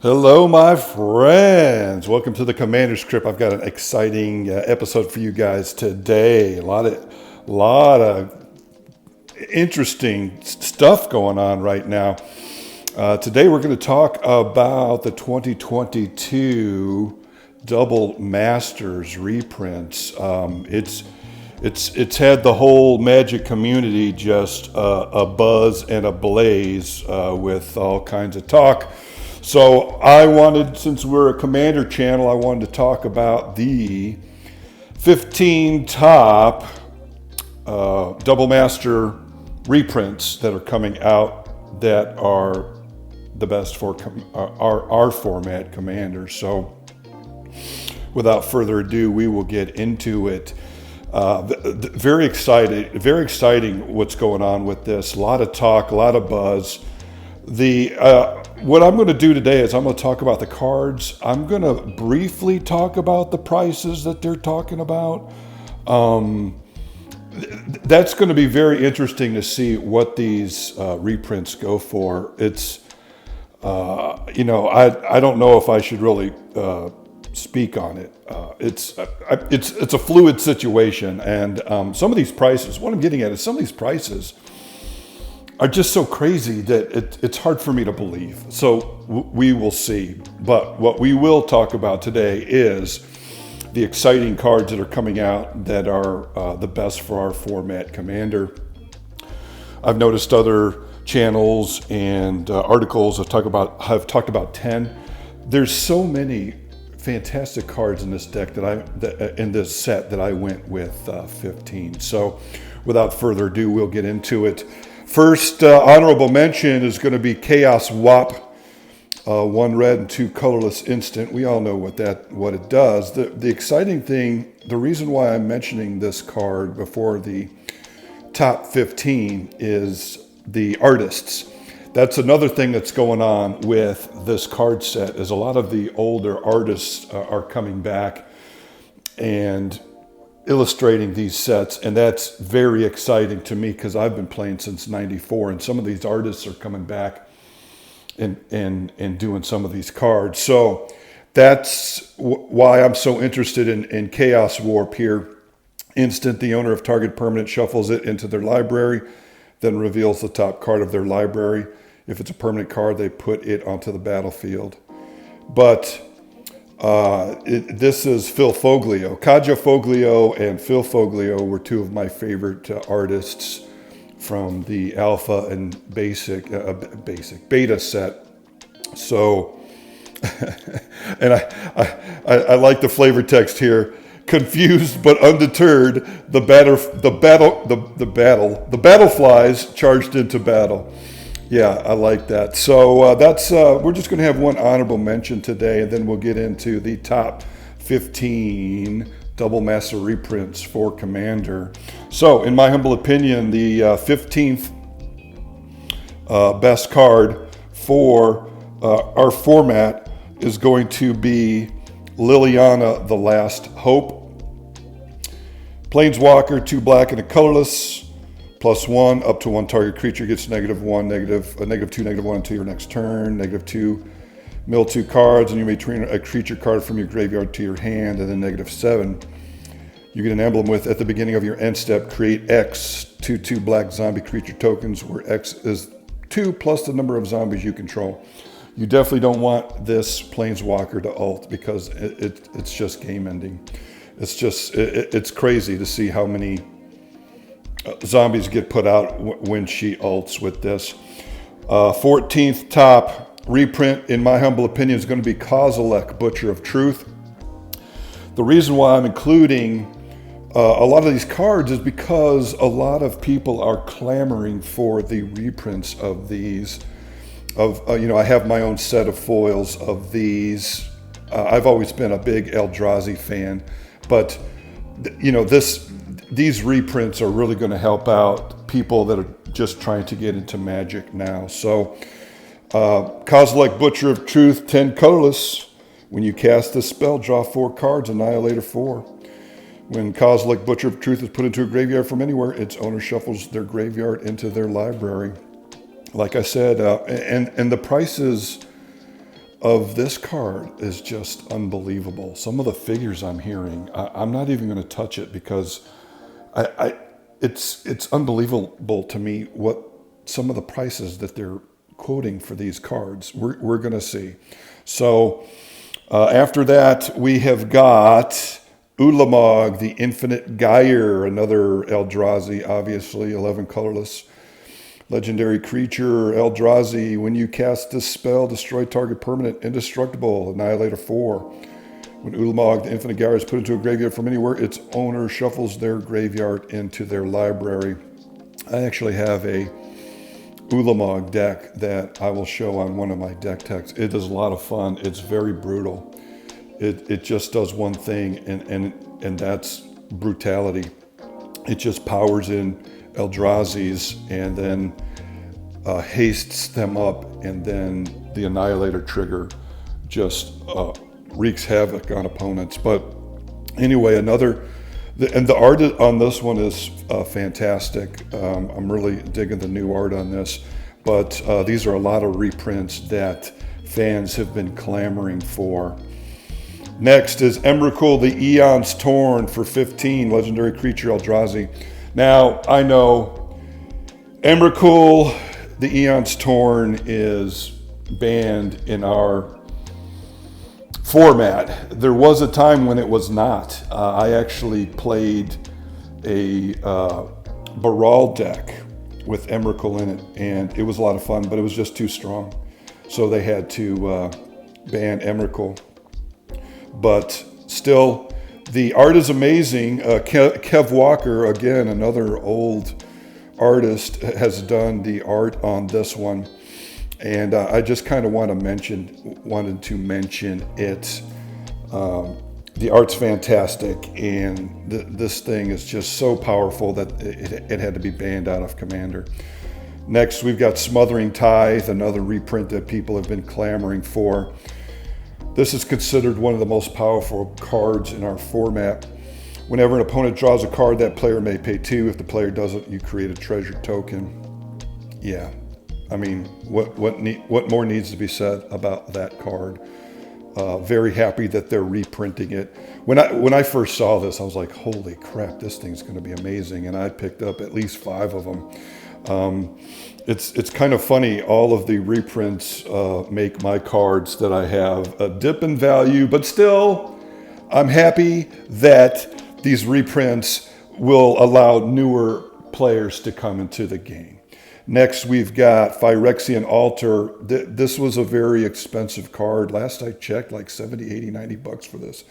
Hello, my friends. Welcome to the Commander's Crypt. I've got an exciting episode for you guys today. A lot of interesting stuff going on right now. Today we're going to talk about the 2022 Double Masters reprints. It's had the whole Magic community just a buzz and a blaze with all kinds of talk. So I wanted, since we're a Commander channel, I wanted to talk about the 15 top Double Master reprints that are coming out that are the best for our format Commander. So without further ado, we will get into it. Very exciting what's going on with this. A lot of talk, a lot of buzz. What I'm going to do today is I'm going to talk about the cards. I'm going to briefly talk about the prices that they're talking about. That's going to be very interesting to see what these reprints go for. It's, I don't know if I should really speak on it. It's a fluid situation, and some of these prices. What I'm getting at is some of these prices are just so crazy that it's hard for me to believe. So we will see. But what we will talk about today is the exciting cards that are coming out that are the best for our format Commander. I've noticed other channels and articles have talked about 10. There's so many fantastic cards in this deck in this set that I went with 15. So without further ado, we'll get into it. First honorable mention is going to be Chaos Wop, 1 red and 2 colorless instant. We all know what it does. The exciting thing, the reason why I'm mentioning this card before the top 15 is the artists. That's another thing that's going on with this card set, is a lot of the older artists are coming back and illustrating these sets, and that's very exciting to me because I've been playing since '94, and some of these artists are coming back and doing some of these cards. So that's why I'm so interested in Chaos Warp here. Instant, the owner of target permanent shuffles it into their library, then reveals the top card of their library. If it's a permanent card, they put it onto the battlefield. But this is Phil Foglio. Kaja Foglio and Phil Foglio were two of my favorite artists from the Alpha and Beta set. So, and I like the flavor text here. Confused but undeterred, the battle flies charged into battle. Yeah, I like that. So we're just going to have one honorable mention today, and then we'll get into the top 15 Double Master reprints for Commander. So, in my humble opinion, the 15th best card for our format is going to be Liliana, the Last Hope. Planeswalker, 2 black and a colorless. +1, up to 1 target creature gets -1, -2, -1 until your next turn. -2, mill 2 cards, and you may turn a creature card from your graveyard to your hand, and then -7. You get an emblem with, at the beginning of your end step, create X, 2/2 black zombie creature tokens, where X is 2 plus the number of zombies you control. You definitely don't want this Planeswalker to ult because it's just game ending. It's crazy to see how many zombies get put out when she ults with this. 14th top reprint, in my humble opinion, is going to be Kozilek, Butcher of Truth. The reason why I'm including a lot of these cards is because a lot of people are clamoring for the reprints of these. I have my own set of foils of these. I've always been a big Eldrazi fan, but these reprints are really going to help out people that are just trying to get into Magic now. So, Kozilek, Butcher of Truth, 10 colorless. When you cast this spell, draw 4 cards, Annihilator 4. When Kozilek, Butcher of Truth is put into a graveyard from anywhere, its owner shuffles their graveyard into their library. Like I said, and the prices of this card is just unbelievable. Some of the figures I'm hearing, I'm not even going to touch it because it's unbelievable to me what some of the prices that they're quoting for these cards. We're going to see. So after that, we have got Ulmog, the Infinite Gyre, another Eldrazi, obviously, 11 colorless. Legendary creature, Eldrazi. When you cast this spell, destroy target permanent, indestructible, Annihilator 4. When Ulmog, the Infinite Gyre, is put into a graveyard from anywhere, its owner shuffles their graveyard into their library. I actually have a Ulmog deck that I will show on one of my deck techs. It is a lot of fun. It's very brutal. It just does one thing, and that's brutality. It just powers in Eldrazi's and then hastes them up, and then the Annihilator trigger just wreaks havoc on opponents. But anyway, and the art on this one is fantastic. I'm really digging the new art on this, but these are a lot of reprints that fans have been clamoring for. Next is Emrakul, the Eon's Torn for 15, legendary creature, Eldrazi. Now, I know Emrakul, the Eon's Torn, is banned in our format. There was a time when it was not. I actually played a Baral deck with Emrakul in it, and it was a lot of fun, but it was just too strong. So they had to ban Emrakul. But still, the art is amazing. Kev Walker, again, another old artist, has done the art on this one. And I just kind of wanted to mention it. The art's fantastic, and this thing is just so powerful that it had to be banned out of Commander. Next, we've got Smothering Tithe, another reprint that people have been clamoring for. This is considered one of the most powerful cards in our format. Whenever an opponent draws a card, that player may pay 2. If the player doesn't, you create a treasure token. Yeah, I mean, what more needs to be said about that card? Very happy that they're reprinting it. When I first saw this, I was like, holy crap, this thing's going to be amazing. And I picked up at least 5 of them. It's kind of funny. All of the reprints make my cards that I have a dip in value, but still, I'm happy that these reprints will allow newer players to come into the game. Next, we've got Phyrexian Altar. This was a very expensive card. Last I checked, like 70, 80, 90 bucks for this.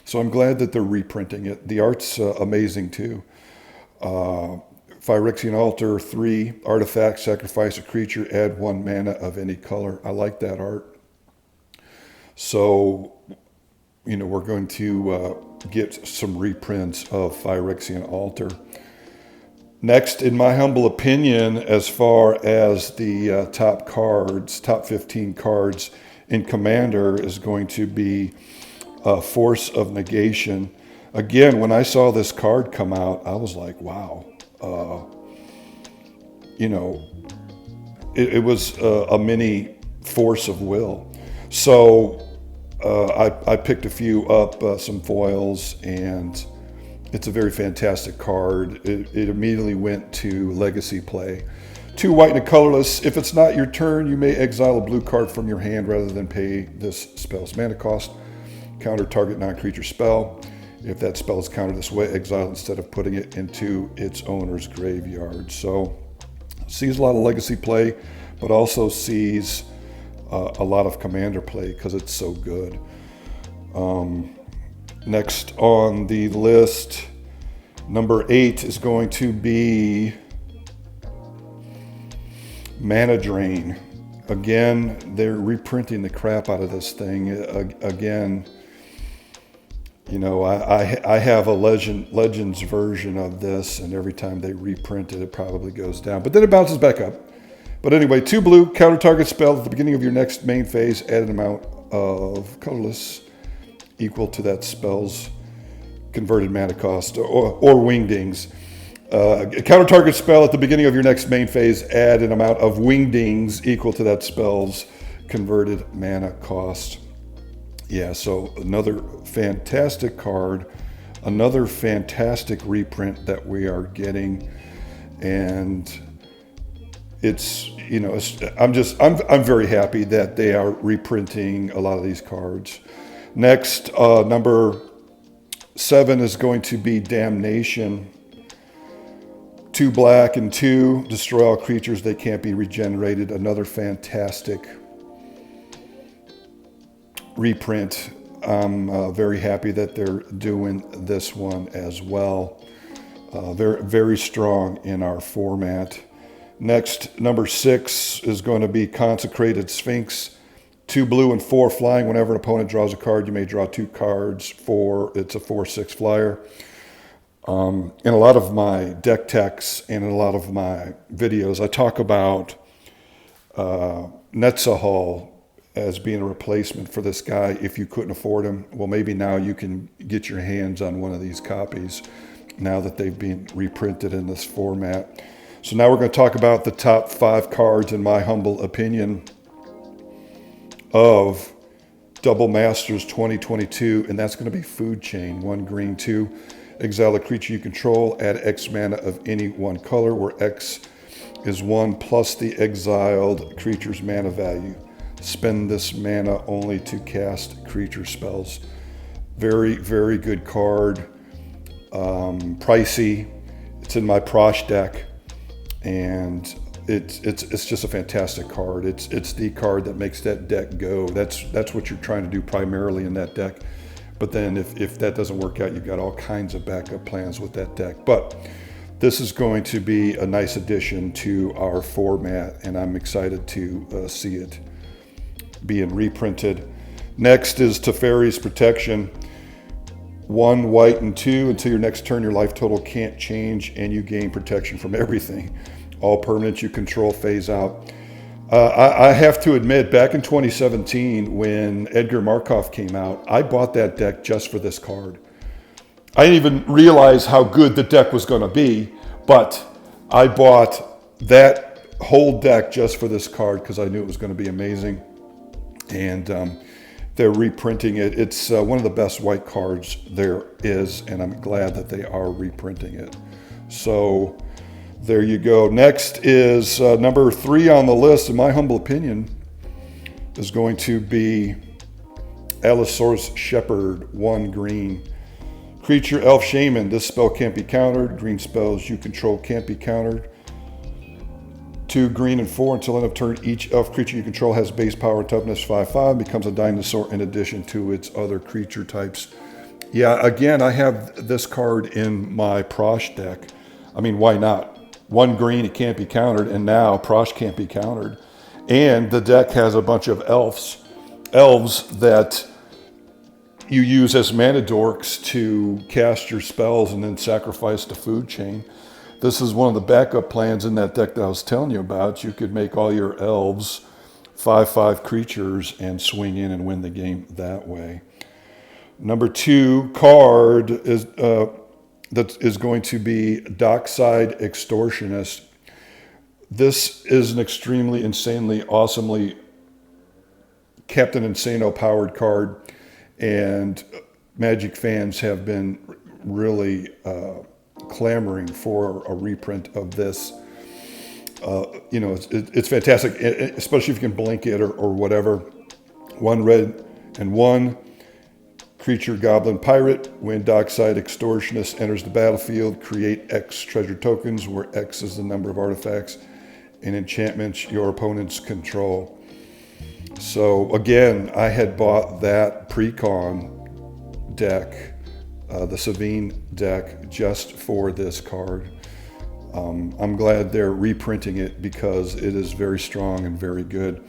So I'm glad that they're reprinting it. The art's amazing too. Phyrexian Altar 3, artifact, sacrifice a creature, add 1 mana of any color. I like that art. So, we're going to get some reprints of Phyrexian Altar. Next, in my humble opinion, as far as the top 15 cards in Commander, is going to be Force of Negation. Again, when I saw this card come out, I was like, wow. It was a mini Force of Will. So I picked a few up, some foils, and it's a very fantastic card. It immediately went to Legacy play. 2 white and a colorless. If it's not your turn, you may exile a blue card from your hand rather than pay this spell's mana cost. Counter target non-creature spell. If that spell is countered this way, exile instead of putting it into its owner's graveyard. So, sees a lot of Legacy play, but also sees a lot of Commander play because it's so good. Next on the list, number 8 is going to be Mana Drain. Again, they're reprinting the crap out of this thing. Again, I have a Legends version of this, and every time they reprint it, it probably goes down. But then it bounces back up. But anyway, 2 blue, counter target spell at the beginning of your next main phase, add an amount of colorless equal to that spell's converted mana cost, or wingdings. Counter target spell at the beginning of your next main phase, add an amount of wingdings equal to that spell's converted mana cost. Yeah, so another fantastic card, another fantastic reprint that we are getting, and it's, you know, I'm very happy that they are reprinting a lot of these cards. Next, number 7 is going to be Damnation. 2 black and 2, destroy all creatures, they can't be regenerated. Another fantastic reprint. I'm very happy that they're doing this one as well. Very, very strong in our format. Next, number 6 is going to be Consecrated Sphinx. 2 blue and 4 flying. Whenever an opponent draws a card, you may draw 2 cards. It's a 4/6 flyer. In a lot of my deck techs and in a lot of my videos, I talk about Netzahal as being a replacement for this guy if you couldn't afford him. Well, maybe now you can get your hands on one of these copies now that they've been reprinted in this format. So now we're going to talk about the top 5 cards, in my humble opinion, of Double Masters 2022, and that's going to be Food Chain. 1 green, 2. Exile a creature you control, add X mana of any one color, where X is 1 plus the exiled creature's mana value. Spend this mana only to cast creature spells. Very, very good card. Pricey. It's in my Prosh deck, and it's just a fantastic card. It's the card that makes that deck go. That's what you're trying to do primarily in that deck. But then if that doesn't work out, you've got all kinds of backup plans with that deck. But this is going to be a nice addition to our format, and I'm excited to see it being reprinted. Next is to Fairies Protection. 1 white and 2. Until your next turn, your life total can't change, and you gain protection from everything. All permanents you control phase out. I have to admit, back in 2017, when Edgar Markov came out, I bought that deck just for this card. I didn't even realize how good the deck was going to be, but I bought that whole deck just for this card because I knew it was going to be amazing. And they're reprinting it. It's one of the best white cards there is, and I'm glad that they are reprinting it. So there you go. Next is number 3 on the list, in my humble opinion, is going to be Allosaurus Shepherd. 1 green. Creature, Elf Shaman. This spell can't be countered. Green spells you control can't be countered. 2 green and 4. Until end of turn, each elf creature you control has base power and toughness 5/5, becomes a dinosaur in addition to its other creature types. Yeah, again, I have this card in my Prosh deck. I mean, why not? 1 green, it can't be countered, and now Prosh can't be countered. And the deck has a bunch of elves that you use as mana dorks to cast your spells and then sacrifice the Food Chain. This is one of the backup plans in that deck that I was telling you about. You could make all your elves 5/5 creatures and swing in and win the game that way. Number 2 card is that is going to be Dockside Extortionist. This is an extremely, insanely, awesomely Captain Insano powered card, and Magic fans have been really clamoring for a reprint of this. You know, it's fantastic, especially if you can blink it or whatever. 1 red and 1. Creature, Goblin, Pirate. When Dockside Extortionist enters the battlefield, create X treasure tokens, where X is the number of artifacts and enchantments your opponents control. So again, I had bought that Precon deck, the Savine deck, just for this card. I'm glad they're reprinting it because it is very strong and very good.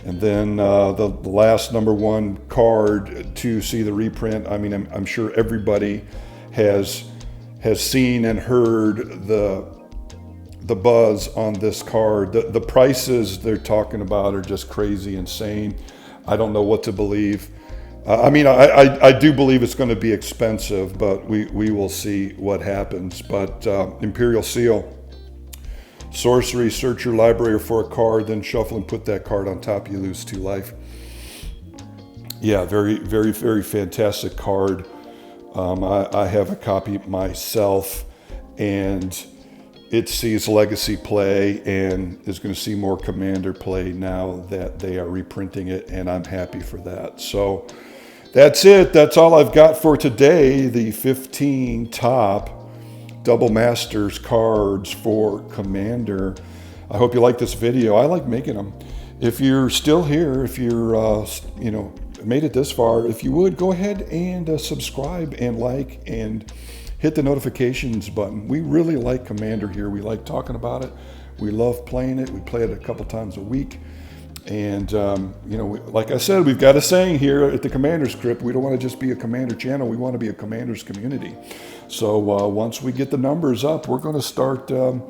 And then the last number 1 card to see the reprint. I mean, I'm sure everybody has seen and heard the buzz on this card. The prices they're talking about are just crazy, insane. I don't know what to believe. I mean, I do believe it's going to be expensive, but we will see what happens. But Imperial Seal. Sorcery, search your library for a card, then shuffle and put that card on top. You lose 2 life. Yeah, very, very, very fantastic card. I have a copy myself, and it sees legacy play and is going to see more Commander play now that they are reprinting it, and I'm happy for that. So that's it. That's all I've got for today. The 15 top Double Masters cards for Commander. I hope you like this video. I like making them. If you're still here, if you're, made it this far, if you would, go ahead and subscribe and like and hit the notifications button. We really like Commander here. We like talking about it. We love playing it. We play it a couple times a week. And, like I said, we've got a saying here at the Commander's Crypt. We don't want to just be a Commander channel. We want to be a Commander's community. So once we get the numbers up, we're going to start. I'm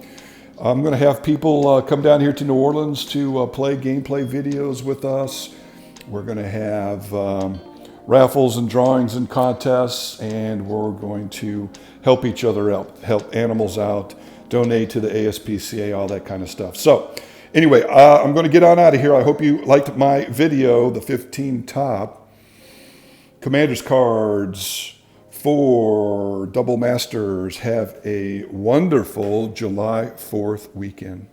going to have people come down here to New Orleans to play gameplay videos with us. We're going to have raffles and drawings and contests, and we're going to help each other out, help animals out, donate to the ASPCA, all that kind of stuff. So anyway, I'm going to get on out of here. I hope you liked my video, the 15 top Commander's cards for Double Masters. Have a wonderful July 4th weekend.